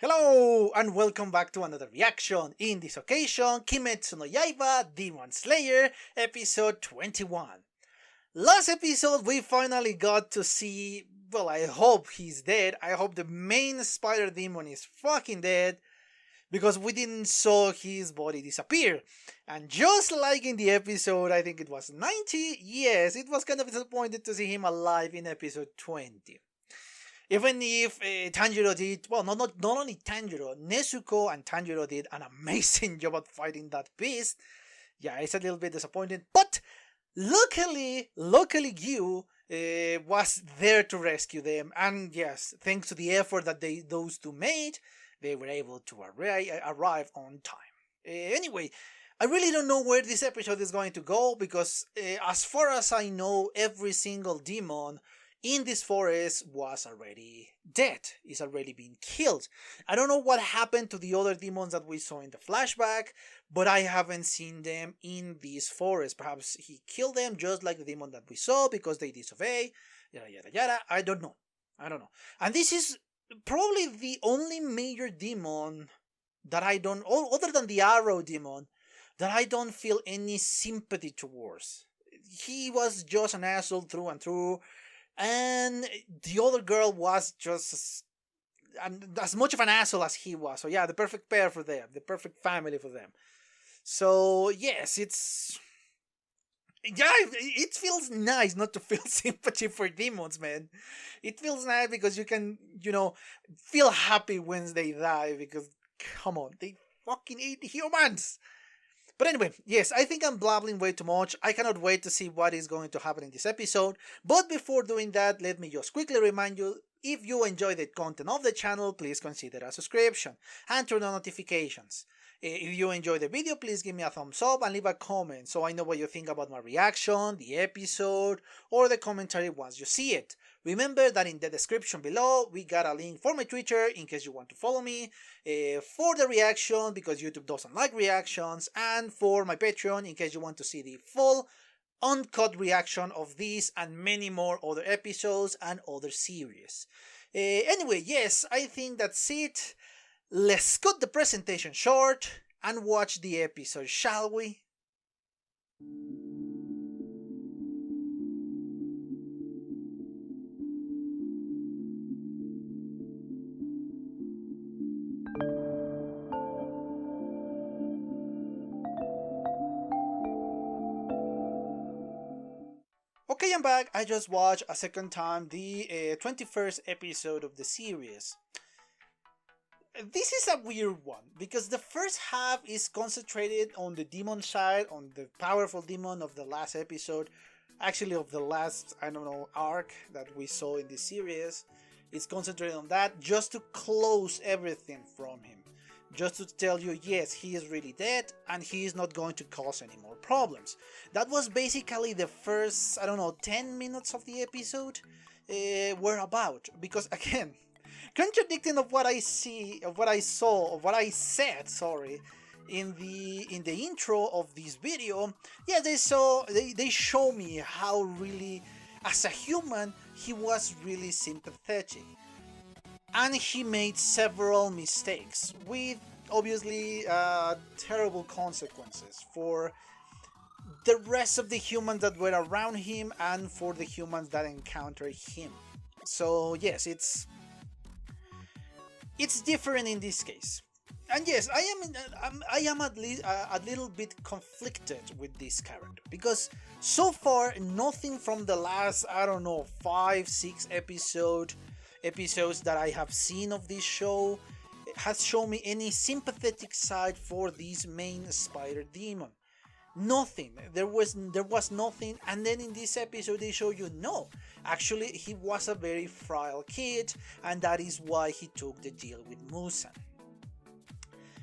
Hello and welcome back to another reaction. In this occasion, Kimetsu no Yaiba Demon Slayer episode 21. Last episode we finally got to see, well, I hope he's dead. I hope the main spider demon is fucking dead because we didn't saw his body disappear. And just like in the episode, I think it was 90, yes, it was kind of disappointed to see him alive in episode 20. Even if Tanjiro did, well, not only Tanjiro, Nezuko and Tanjiro did an amazing job at fighting that beast. Yeah, it's a little bit disappointing, but luckily Gyu was there to rescue them, and yes, thanks to the effort that those two made, they were able to arrive on time. Anyway, I really don't know where this episode is going to go because, as far as I know, every single demon in this forest was already dead, is already been killed. I don't know what happened to the other demons that we saw in the flashback, but I haven't seen them in this forest. Perhaps he killed them just like the demon that we saw because they disobey, yada yada yada. I don't know. And this is probably the only major demon that I don't, other than the arrow demon, that I don't feel any sympathy towards. He was just an asshole through and through. And the other girl was just as much of an asshole as he was. So yeah, the perfect pair for them, the perfect family for them. So yes, it feels nice not to feel sympathy for demons, man. It feels nice because you can, feel happy when they die because, come on, they fucking eat humans. But anyway, yes, I think I'm blabbling way too much. I cannot wait to see what is going to happen in this episode. But before doing that, let me just quickly remind you, if you enjoy the content of the channel, please consider a subscription and turn on notifications. If you enjoy the video, please give me a thumbs up and leave a comment so I know what you think about my reaction, the episode, or the commentary once you see it. Remember that in the description below, we got a link for my Twitter in case you want to follow me, for the reaction because YouTube doesn't like reactions, and for my Patreon in case you want to see the full uncut reaction of these and many more other episodes and other series. Anyway, yes, I think that's it. Let's cut the presentation short and watch the episode, shall we? Okay, I'm back. I just watched a second time the 21st episode of the series. This is a weird one because the first half is concentrated on the demon side, on the powerful demon of the last episode, actually of the last, arc that we saw in this series. It's concentrated on that just to close everything from him. Just to tell you, yes, he is really dead and he is not going to cause any more problems. That was basically the first, 10 minutes of the episode were about. Because again, contradicting of what I said, in the intro of this video, yeah, they show me how really, as a human, he was really sympathetic. And he made several mistakes with obviously terrible consequences for the rest of the humans that were around him and for the humans that encountered him. So yes, it's different in this case. And yes, I am at least a little bit conflicted with this character because so far nothing from the last 5-6 episodes that I have seen of this show has shown me any sympathetic side for this main spider demon. Nothing. There was nothing, and then in this episode they show you no. Actually, he was a very frail kid, and that is why he took the deal with Musan.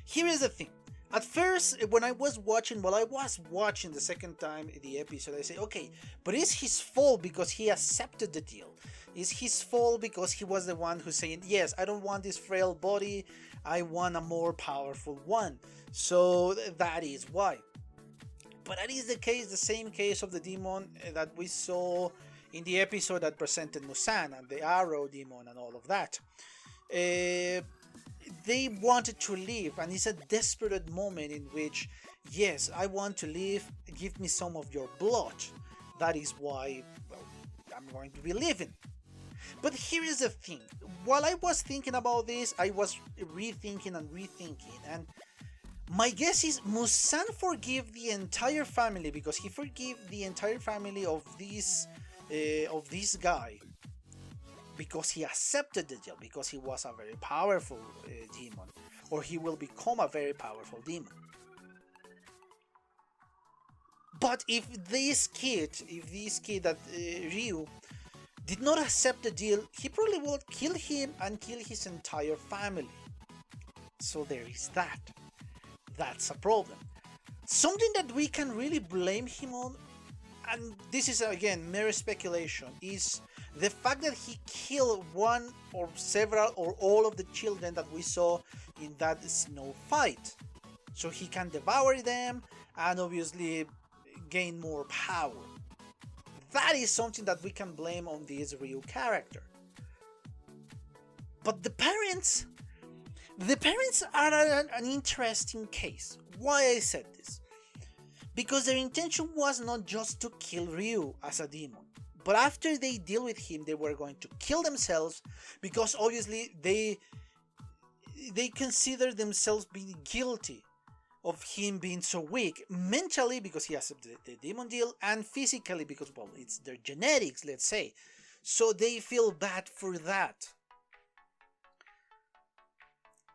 Here is the thing. At first, when I was watching the second time the episode, I said, okay, but it's his fault because he accepted the deal. It's his fault because he was the one who's saying, yes, I don't want this frail body, I want a more powerful one. So that is why. But that is the same case of the demon that we saw in the episode that presented Musan and the arrow demon and all of that. they wanted to live, and it's a desperate moment in which, yes, I want to live, give me some of your blood. That is why, well, I'm going to be living. But here is the thing. While I was thinking about this, I was rethinking, and my guess is Musan forgive the entire family, because he forgave the entire family of this guy, because he accepted the deal, because he was a very powerful demon, or he will become a very powerful demon. But if this kid that Ryu did not accept the deal, he probably would kill him and kill his entire family. So there is that. That's a problem. Something that we can really blame him on, and this is again mere speculation, is the fact that he killed one or several or all of the children that we saw in that snow fight. So he can devour them and obviously gain more power. That is something that we can blame on this Ryu character. But the parents are an interesting case. Why I said this? Because their intention was not just to kill Ryu as a demon, but after they deal with him, they were going to kill themselves, because obviously they consider themselves being guilty of him being so weak, mentally because he accepted the demon deal, and physically because, well, it's their genetics, let's say. So they feel bad for that.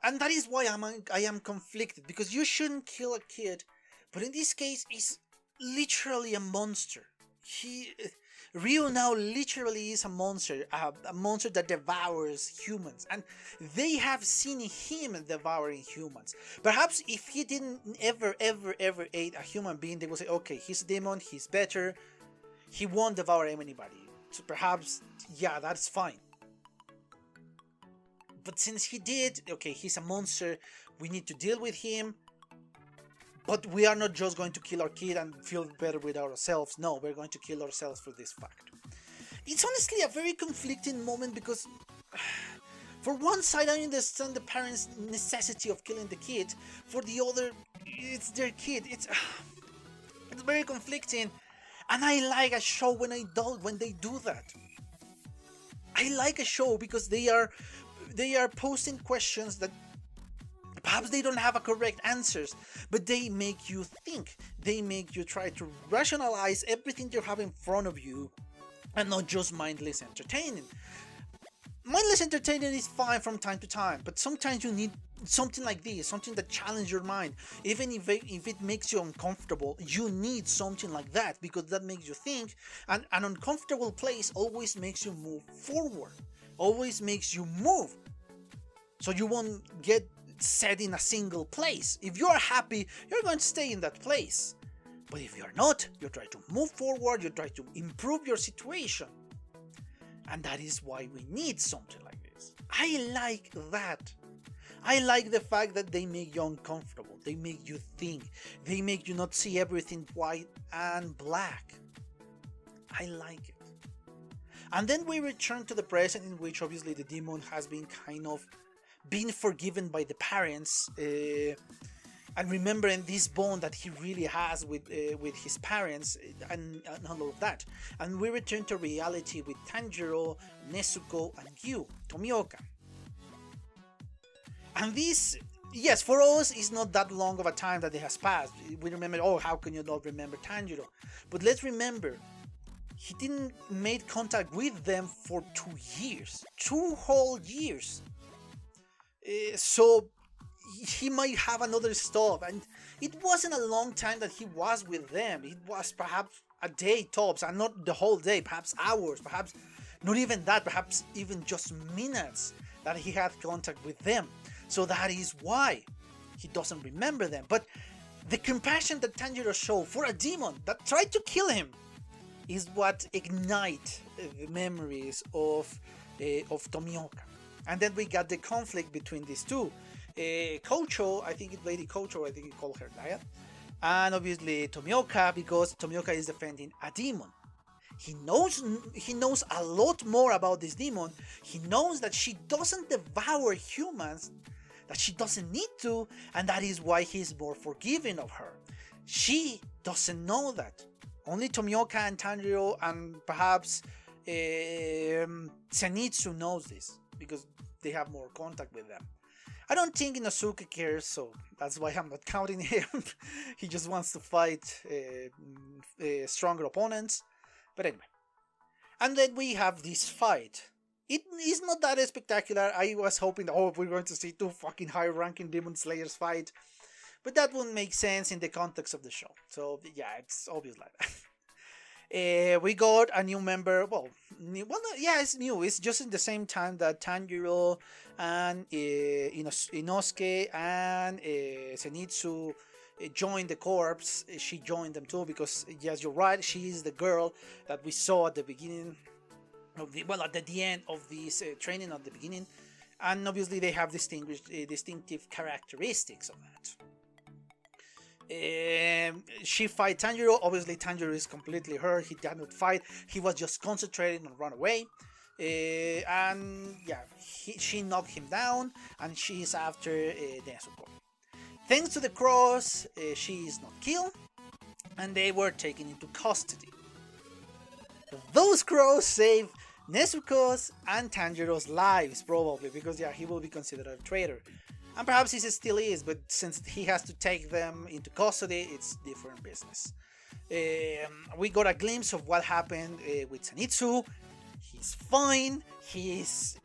And that is why I am conflicted, because you shouldn't kill a kid, but in this case, he's literally a monster. Ryu now literally is a monster that devours humans, and they have seen him devouring humans. Perhaps if he didn't ever eat a human being, they would say, okay, he's a demon, he's better, he won't devour anybody. So perhaps, yeah, that's fine. But since he did, okay, he's a monster, we need to deal with him. But we are not just going to kill our kid and feel better with ourselves. No, we're going to kill ourselves for this fact. It's honestly a very conflicting moment, because for one side I understand the parents' necessity of killing the kid. For the other, it's their kid. It's very conflicting. And I like a show when they do that. I like a show because they are posing questions that perhaps they don't have a correct answers, but they make you think. They make you try to rationalize everything you have in front of you, and not just mindless entertaining. Mindless entertaining is fine from time to time, but sometimes you need something like this, something that challenges your mind. Even if it makes you uncomfortable, you need something like that, because that makes you think, and an uncomfortable place always makes you move forward, always makes you move. So you won't get set in a single place. If you are happy, you're going to stay in that place. But if you're not, you try to move forward, you try to improve your situation. And that is why we need something like this. I like that. I like the fact that they make you uncomfortable, they make you think, they make you not see everything white and black. I like it. And then we return to the present, in which obviously the demon has been kind of being forgiven by the parents, and remembering this bond that he really has with his parents, and all of that. And we return to reality with Tanjiro, Nezuko, and Tomioka. And this, yes, for us, is not that long of a time that it has passed. We remember, oh, how can you not remember Tanjiro? But let's remember, he didn't make contact with them for 2 years. 2 whole years. So he might have another stop, and it wasn't a long time that he was with them. It was perhaps a day tops, and not the whole day, perhaps hours, perhaps not even that, perhaps even just minutes that he had contact with them. So that is why he doesn't remember them. But the compassion that Tanjiro showed for a demon that tried to kill him is what ignites the memories of Tomioka. And then we got the conflict between these two. Kocho, I think it's Lady Kocho, I think you call her Naya. And obviously Tomioka, because Tomioka is defending a demon. He knows a lot more about this demon. He knows that she doesn't devour humans, that she doesn't need to, and that is why he's more forgiving of her. She doesn't know that. Only Tomioka and Tanjiro and perhaps Zenitsu knows this, because they have more contact with them. I don't think Inosuke cares, so that's why I'm not counting him. He just wants to fight stronger opponents. But anyway. And then we have this fight. It is not that spectacular. I was hoping, oh, we're going to see two fucking high-ranking Demon Slayers fight. But that wouldn't make sense in the context of the show. So, yeah, it's obvious like that. We got a new member. It's new. It's just in the same time that Tanjiro and Inosuke and Zenitsu joined the corps. She joined them too because, yes, you're right, she is the girl that we saw at the beginning of at the end of this training at the beginning, and obviously they have distinctive characteristics of that. She fight Tanjiro. Obviously Tanjiro is completely hurt. He did not fight. He was just concentrating on run away. And yeah, she knocked him down, and she is after Nezuko. Thanks to the cross, she is not killed, and they were taken into custody. Those crows save Nezuko's and Tanjiro's lives, probably, because yeah, he will be considered a traitor. And perhaps he still is, but since he has to take them into custody, it's different business. We got a glimpse of what happened with Zenitsu. He's fine, he's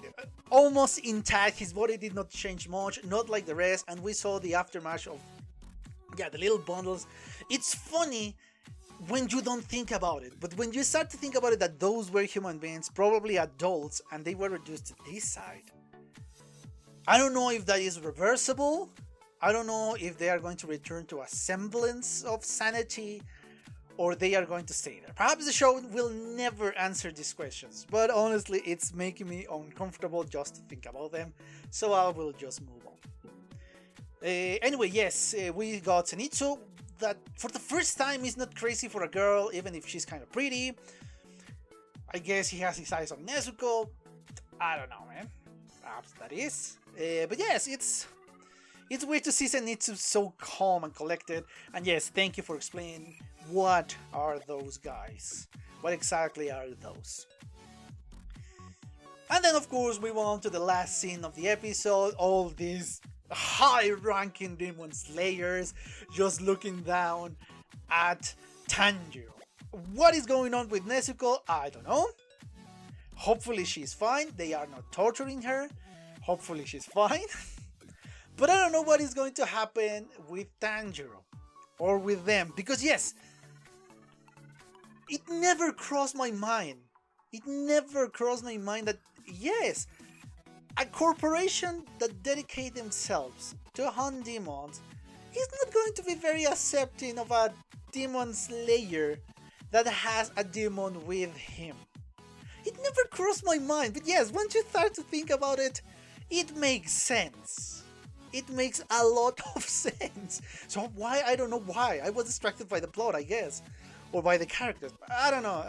almost intact, his body did not change much, not like the rest, and we saw the aftermath of, the little bundles. It's funny when you don't think about it, but when you start to think about it, that those were human beings, probably adults, and they were reduced to this side. I don't know if that is reversible. I don't know if they are going to return to a semblance of sanity, or they are going to stay there. Perhaps the show will never answer these questions, but honestly, it's making me uncomfortable just to think about them, so I will just move on. Anyway, yes, we got Zenitsu, that for the first time is not crazy for a girl, even if she's kind of pretty. I guess he has his eyes on Nezuko. I don't know, man. Perhaps that is. But yes, it's weird to see Zenitsu so calm and collected. And yes, thank you for explaining what are those guys. What exactly are those? And then of course we went on to the last scene of the episode. All these high-ranking Demon Slayers just looking down at Tanjiro. What is going on with Nezuko? I don't know. Hopefully she's fine. They are not torturing her. Hopefully she's fine. But I don't know what is going to happen with Tanjiro or with them, because yes, it never crossed my mind. It never crossed my mind that yes, a corporation that dedicate themselves to hunt demons is not going to be very accepting of a demon slayer that has a demon with him. It never crossed my mind, but yes, once you start to think about it, it makes sense. It makes a lot of sense. So why? I don't know why. I was distracted by the plot, I guess. Or by the characters. I don't know.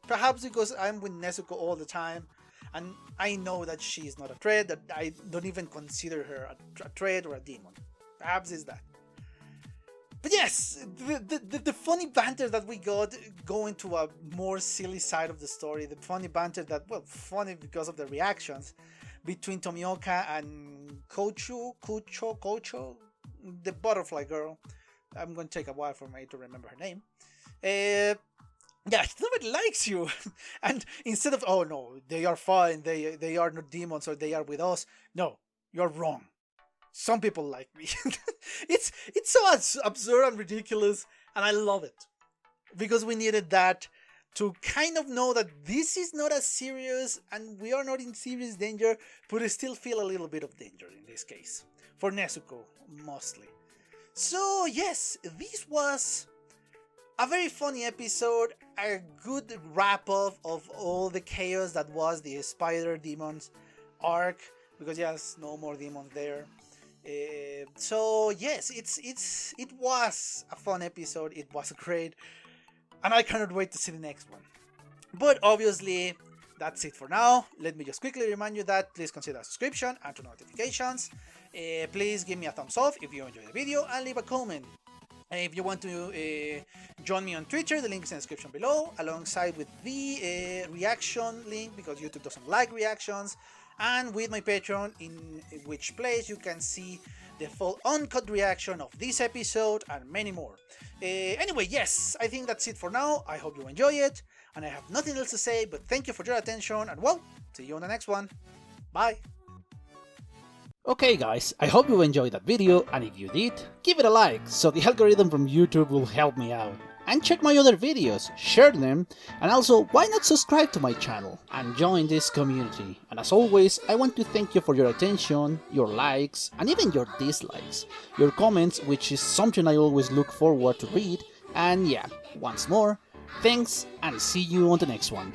Perhaps because I'm with Nezuko all the time. And I know that she is not a threat. That I don't even consider her a threat or a demon. Perhaps it's that. But yes, the funny banter that we got going to a more silly side of the story. The funny banter that, well, funny because of the reactions between Tomioka and Kocho, the butterfly girl. I'm going to take a while for me to remember her name. Yeah, nobody likes you. And instead of, oh no, they are fine, they are not demons, or they are with us. No, you're wrong. Some people like me. It's so absurd and ridiculous, and I love it. Because we needed that to kind of know that this is not as serious, and we are not in serious danger, but we still feel a little bit of danger in this case. For Nezuko, mostly. So yes, this was a very funny episode, a good wrap-up of all the chaos that was the Spider Demons arc, because yes, no more demons there. So yes, it was a fun episode, it was great, and I cannot wait to see the next one. But obviously, that's it for now. Let me just quickly remind you that please consider a subscription and turn notifications. Please give me a thumbs up if you enjoyed the video and leave a comment. If you want to join me on Twitter, the link is in the description below, alongside with the reaction link, because YouTube doesn't like reactions, and with my Patreon, in which place you can see the full uncut reaction of this episode and many more. Anyway, yes, I think that's it for now. I hope you enjoy it, and I have nothing else to say, but thank you for your attention, and well, see you on the next one. Bye! Okay guys, I hope you enjoyed that video, and if you did, give it a like, so the algorithm from YouTube will help me out. And check my other videos, share them, and also why not subscribe to my channel and join this community. And as always, I want to thank you for your attention, your likes, and even your dislikes, your comments, which is something I always look forward to read. And yeah, once more, thanks and see you on the next one.